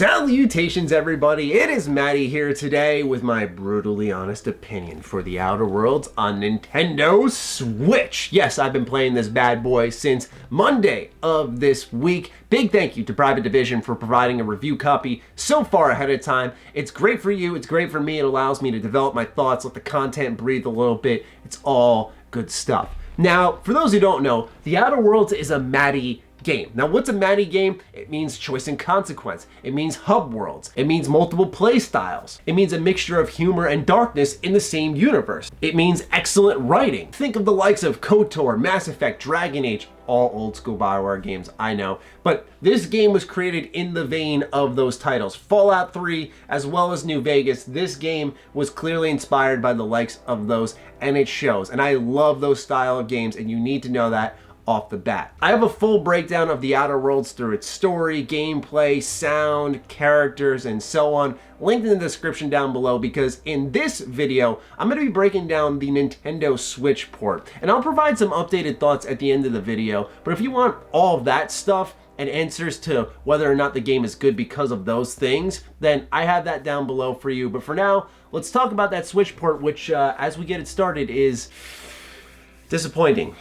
Salutations everybody, it is Matty here today with my brutally honest opinion for The Outer Worlds on Nintendo Switch. Yes, I've been playing this bad boy since Monday of this week. Big thank you to Private Division for providing a review copy so far ahead of time. It's great for you, it's great for me, it allows me to develop my thoughts, let the content breathe a little bit. It's all good stuff. Now, for those who don't know, The Outer Worlds is a Matty game. Now, what's a Matty game? It means choice and consequence. It means hub worlds. It means multiple play styles. It means a mixture of humor and darkness in the same universe. It means excellent writing. Think of the likes of KOTOR, Mass Effect, Dragon Age, all old school BioWare games, I know. But this game was created in the vein of those titles. Fallout 3, as well as New Vegas, this game was clearly inspired by the likes of those, and it shows. And I love those style of games, and you need to know that off the bat. I have a full breakdown of The Outer Worlds through its story, gameplay, sound, characters, and so on, linked in the description down below, because in this video, I'm going to be breaking down the Nintendo Switch port, and I'll provide some updated thoughts at the end of the video. But if you want all of that stuff and answers to whether or not the game is good because of those things, then I have that down below for you. But for now, let's talk about that Switch port, which, as we get it started, is disappointing.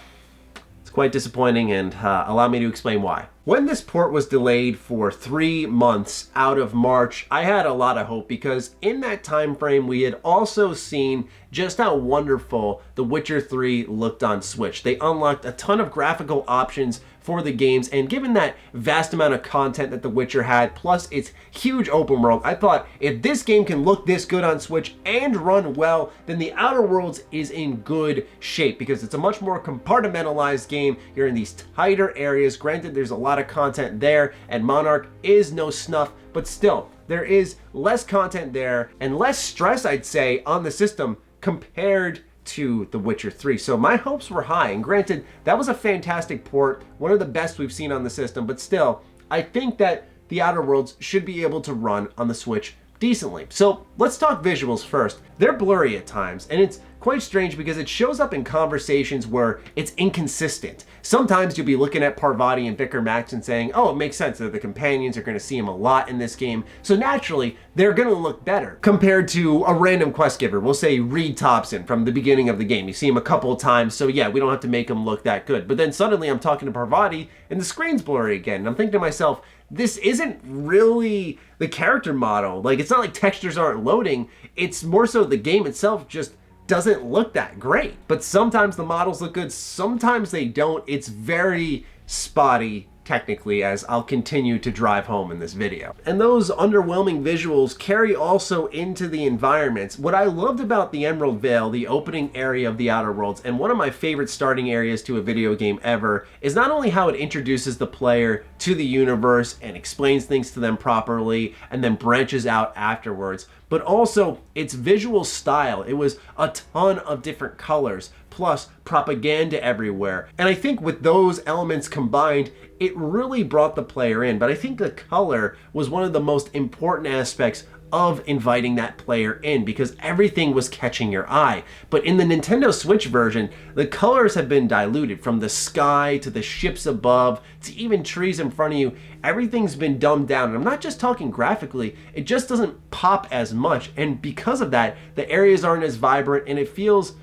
Quite disappointing, and allow me to explain why. When this port was delayed for 3 months out of March, I had a lot of hope, because in that time frame we had also seen just how wonderful The Witcher 3 looked on Switch. They unlocked a ton of graphical options for the games, and given that vast amount of content that The Witcher had, plus its huge open world, I thought if this game can look this good on Switch and run well, then The Outer Worlds is in good shape, because it's a much more compartmentalized game. You're in these tighter areas. Granted, there's a lot of content there, and Monarch is no snuff, but still, there is less content there and less stress, I'd say, on the system compared to The Witcher 3. So my hopes were high, and granted, that was a fantastic port, one of the best we've seen on the system, but still, I think that The Outer Worlds should be able to run on the Switch decently. So let's talk visuals first. They're blurry at times, and it's quite strange because it shows up in conversations where it's inconsistent. Sometimes you'll be looking at Parvati and Vicar Max and saying, oh, it makes sense that the companions are going to see him a lot in this game, so naturally they're going to look better compared to a random quest giver. We'll say Reed Thompson from the beginning of the game. You see him a couple of times, so yeah, we don't have to make him look that good. But then suddenly I'm talking to Parvati and the screen's blurry again, and I'm thinking to myself, this isn't really the character model. Like, it's not like textures aren't loading, it's more so the game itself just doesn't look that great. But sometimes the models look good, sometimes they don't. It's very spotty technically, as I'll continue to drive home in this video. And those underwhelming visuals carry also into the environments. What I loved about the Emerald Vale, the opening area of The Outer Worlds, and one of my favorite starting areas to a video game ever, is not only how it introduces the player to the universe and explains things to them properly and then branches out afterwards, but also its visual style. It was a ton of different colors, plus propaganda everywhere. And I think with those elements combined, it really brought the player in. But I think the color was one of the most important aspects of inviting that player in, because everything was catching your eye. But in the Nintendo Switch version, the colors have been diluted, from the sky to the ships above to even trees in front of you. Everything's been dumbed down, and I'm not just talking graphically, it just doesn't pop as much, and because of that, the areas aren't as vibrant, and it feels,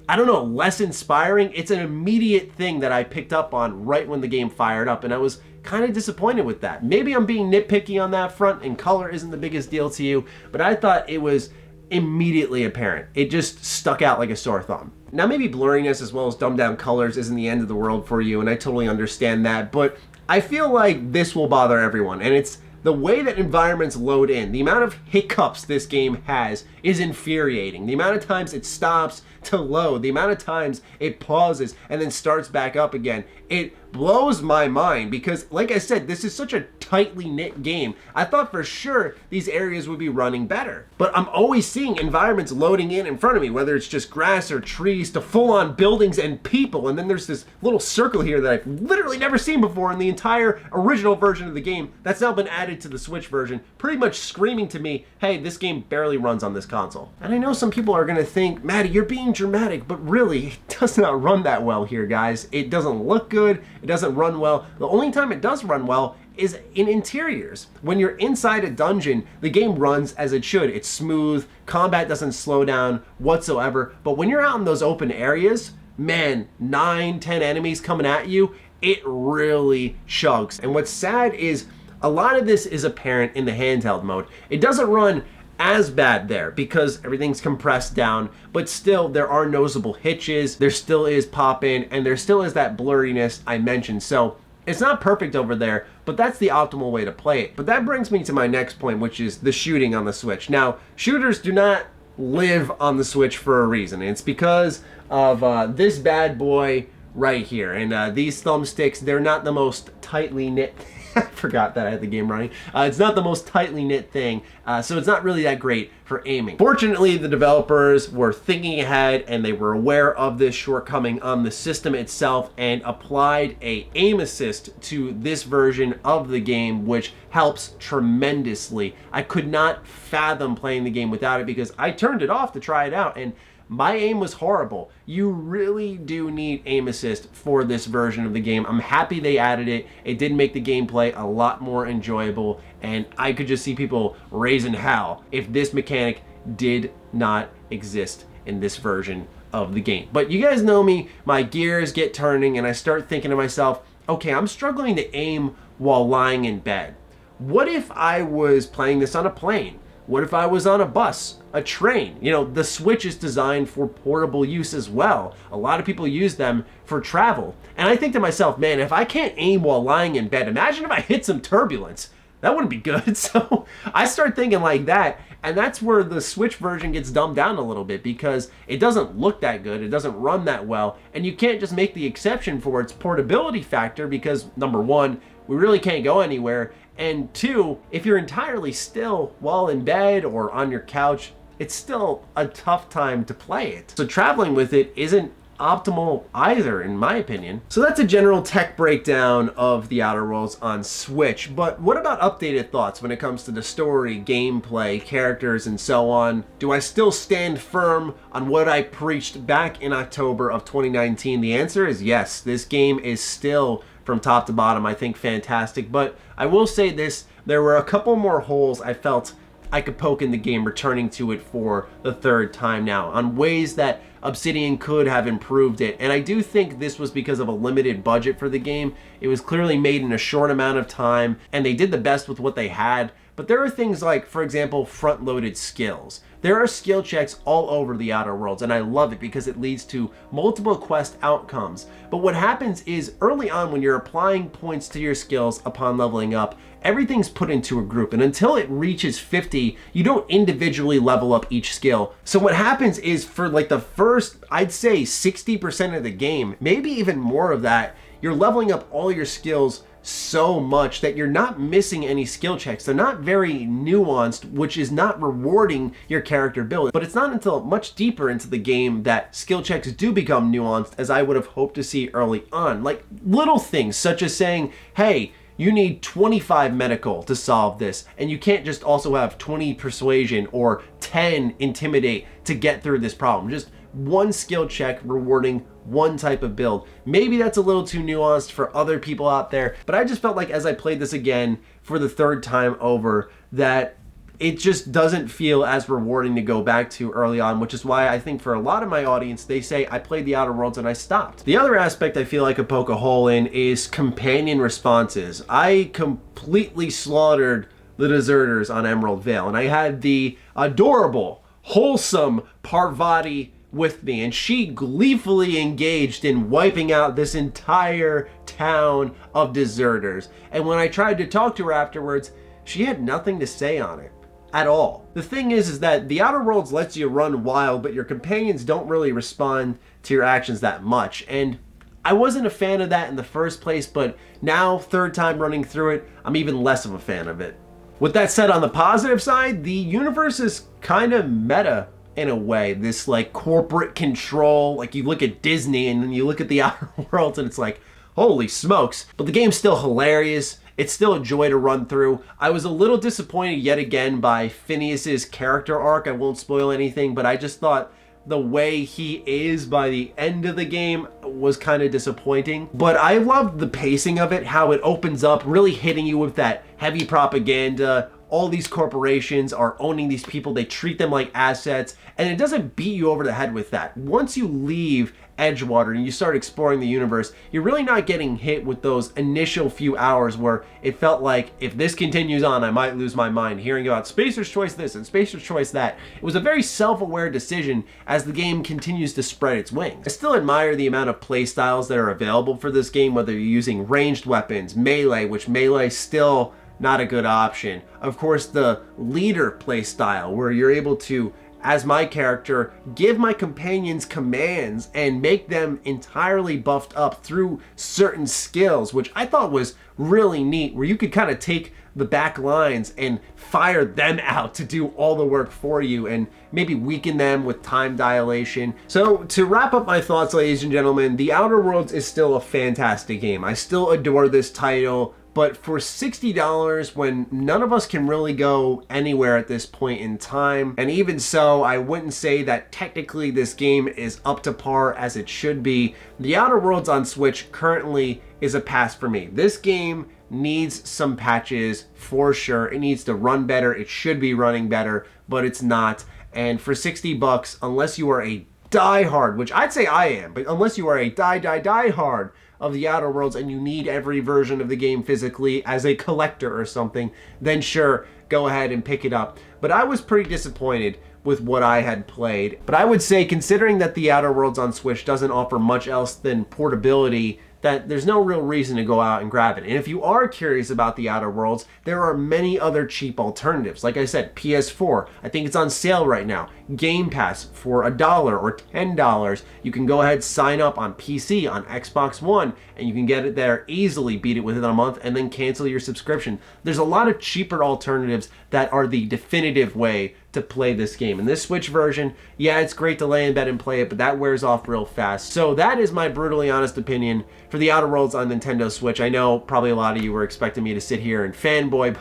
I don't know, less inspiring. It's an immediate thing that I picked up on right when the game fired up, and I was kind of disappointed with that. Maybe I'm being nitpicky on that front, and color isn't the biggest deal to you, but I thought it was immediately apparent. It just stuck out like a sore thumb. Now, maybe blurriness as well as dumbed down colors isn't the end of the world for you, and I totally understand that, but I feel like this will bother everyone, and it's the way that environments load in. The amount of hiccups this game has is infuriating. The amount of times it stops to load, the amount of times it pauses and then starts back up again, it blows my mind, because like I said, this is such a tightly knit game. I thought for sure these areas would be running better, but I'm always seeing environments loading in front of me, whether it's just grass or trees to full-on buildings and people, and then there's this little circle here that I've literally never seen before in the entire original version of the game that's now been added to the Switch version, pretty much screaming to me, hey, this game barely runs on this console. And I know some people are gonna think, Matty, you're being dramatic, but really, it does not run that well here, guys. It doesn't look good, it doesn't run well. The only time it does run well is in interiors. When you're inside a dungeon, the game runs as it should. It's smooth, combat doesn't slow down whatsoever. But when you're out in those open areas, man, 9, 10 enemies coming at you, it really chugs. And what's sad is a lot of this is apparent in the handheld mode. It doesn't run as bad there because everything's compressed down, but still there are noticeable hitches, there still is pop-in, and there still is that blurriness I mentioned. So it's not perfect over there, but that's the optimal way to play it. But that brings me to my next point, which is the shooting on the Switch. Now, shooters do not live on the Switch for a reason. It's because of this bad boy right here. And these thumbsticks, they're not the most tightly knit. I forgot that I had the game running. It's not the most tightly knit thing, so it's not really that great for aiming. Fortunately, the developers were thinking ahead and they were aware of this shortcoming on the system itself and applied a aim assist to this version of the game, which helps tremendously. I could not fathom playing the game without it because I turned it off to try it out, and my aim was horrible. You really do need aim assist for this version of the game. I'm happy they added it. It did make the gameplay a lot more enjoyable, and I could just see people raising hell if this mechanic did not exist in this version of the game. But you guys know me, my gears get turning and I start thinking to myself, okay, I'm struggling to aim while lying in bed. What if I was playing this on a plane? What if I was on a bus, a train? You know, the Switch is designed for portable use as well. A lot of people use them for travel. And I think to myself, man, if I can't aim while lying in bed, imagine if I hit some turbulence. That wouldn't be good. So I start thinking like that. And that's where the Switch version gets dumbed down a little bit because it doesn't look that good. It doesn't run that well. And you can't just make the exception for its portability factor because, number one, we really can't go anywhere. And two, if you're entirely still while in bed or on your couch, it's still a tough time to play it. So traveling with it isn't optimal either, in my opinion. So that's a general tech breakdown of The Outer Worlds on Switch. But what about updated thoughts when it comes to the story, gameplay, characters, and so on? Do I still stand firm on what I preached back in October of 2019? The answer is yes. This game is still, from top to bottom, I think fantastic. But I will say this, there were a couple more holes I felt I could poke in the game returning to it for the third time now, on ways that Obsidian could have improved it. And I do think this was because of a limited budget for the game. It was clearly made in a short amount of time, and they did the best with what they had. But there are things like, for example, front-loaded skills. There are skill checks all over The Outer Worlds, and I love it because it leads to multiple quest outcomes. But what happens is, early on when you're applying points to your skills upon leveling up, everything's put into a group, and until it reaches 50, you don't individually level up each skill. So what happens is, for like the first, I'd say 60% of the game, maybe even more of that, you're leveling up all your skills so much that you're not missing any skill checks. They're not very nuanced, which is not rewarding your character build. But it's not until much deeper into the game that skill checks do become nuanced, as I would have hoped to see early on. Like little things such as saying, hey, you need 25 medical to solve this, and you can't just also have 20 persuasion or 10 intimidate to get through this problem. Just one skill check rewarding one type of build. Maybe that's a little too nuanced for other people out there, but I just felt like as I played this again for the third time over, that it just doesn't feel as rewarding to go back to early on, which is why I think for a lot of my audience, they say I played The Outer Worlds and I stopped. The other aspect I feel I could poke a hole in is companion responses. I completely slaughtered the deserters on Emerald Vale, and I had the adorable, wholesome Parvati with me, and she gleefully engaged in wiping out this entire town of deserters. And when I tried to talk to her afterwards, she had nothing to say on it at all. The thing is that The Outer Worlds lets you run wild, but your companions don't really respond to your actions that much. And I wasn't a fan of that in the first place, but now, third time running through it, I'm even less of a fan of it. With that said, on the positive side, the universe is kind of meta in a way. This like corporate control, like you look at Disney and then you look at The Outer Worlds and it's like, holy smokes. But the game's still hilarious. It's still a joy to run through. I was a little disappointed yet again by Phineas's character arc. I won't spoil anything, but I just thought the way he is by the end of the game was kind of disappointing. But I loved the pacing of it, how it opens up, really hitting you with that heavy propaganda. All these corporations are owning these people. They treat them like assets, and it doesn't beat you over the head with that. Once you leave Edgewater and you start exploring the universe, you're really not getting hit with those initial few hours where it felt like, if this continues on, I might lose my mind hearing about Spacer's Choice this and Spacer's Choice that. It was a very self-aware decision as the game continues to spread its wings. I still admire the amount of playstyles that are available for this game, whether you're using ranged weapons, melee, which melee still not a good option. Of course, the leader play style, where you're able to, as my character, give my companions commands and make them entirely buffed up through certain skills, which I thought was really neat, where you could kind of take the back lines and fire them out to do all the work for you and maybe weaken them with time dilation. So to wrap up my thoughts, ladies and gentlemen, The Outer Worlds is still a fantastic game. I still adore this title. But for $60, when none of us can really go anywhere at this point in time, and even so, I wouldn't say that technically this game is up to par as it should be. The Outer Worlds on Switch currently is a pass for me. This game needs some patches for sure. It needs to run better. It should be running better, but it's not. And for $60, unless you are a diehard, which I'd say I am, but unless you are a diehard of The Outer Worlds and you need every version of the game physically as a collector or something, then sure, go ahead and pick it up. But I was pretty disappointed with what I had played. But I would say, considering that The Outer Worlds on Switch doesn't offer much else than portability, that there's no real reason to go out and grab it. And if you are curious about The Outer Worlds, there are many other cheap alternatives. Like I said, PS4, I think it's on sale right now. Game Pass for $1 or $10. You can go ahead, sign up on PC, on Xbox One, and you can get it there easily, beat it within a month, and then cancel your subscription. There's a lot of cheaper alternatives that are the definitive way to play this game. And this Switch version, yeah, it's great to lay in bed and play it, but that wears off real fast. So that is my brutally honest opinion for The Outer Worlds on Nintendo Switch. I know probably a lot of you were expecting me to sit here and fanboy,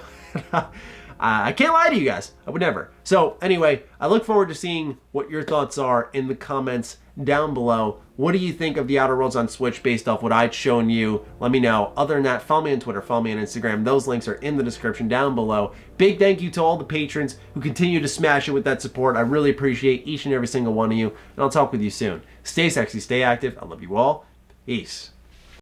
but I can't lie to you guys. I would never. So anyway, I look forward to seeing what your thoughts are in the comments down below. What do you think of The Outer Worlds on Switch based off what I'd shown you? Let me know. Other than that, follow me on Twitter, follow me on Instagram. Those links are in the description down below. Big thank you to all the patrons who continue to smash it with that support. I really appreciate each and every single one of you, and I'll talk with you soon. Stay sexy, stay active. I love you all. Peace.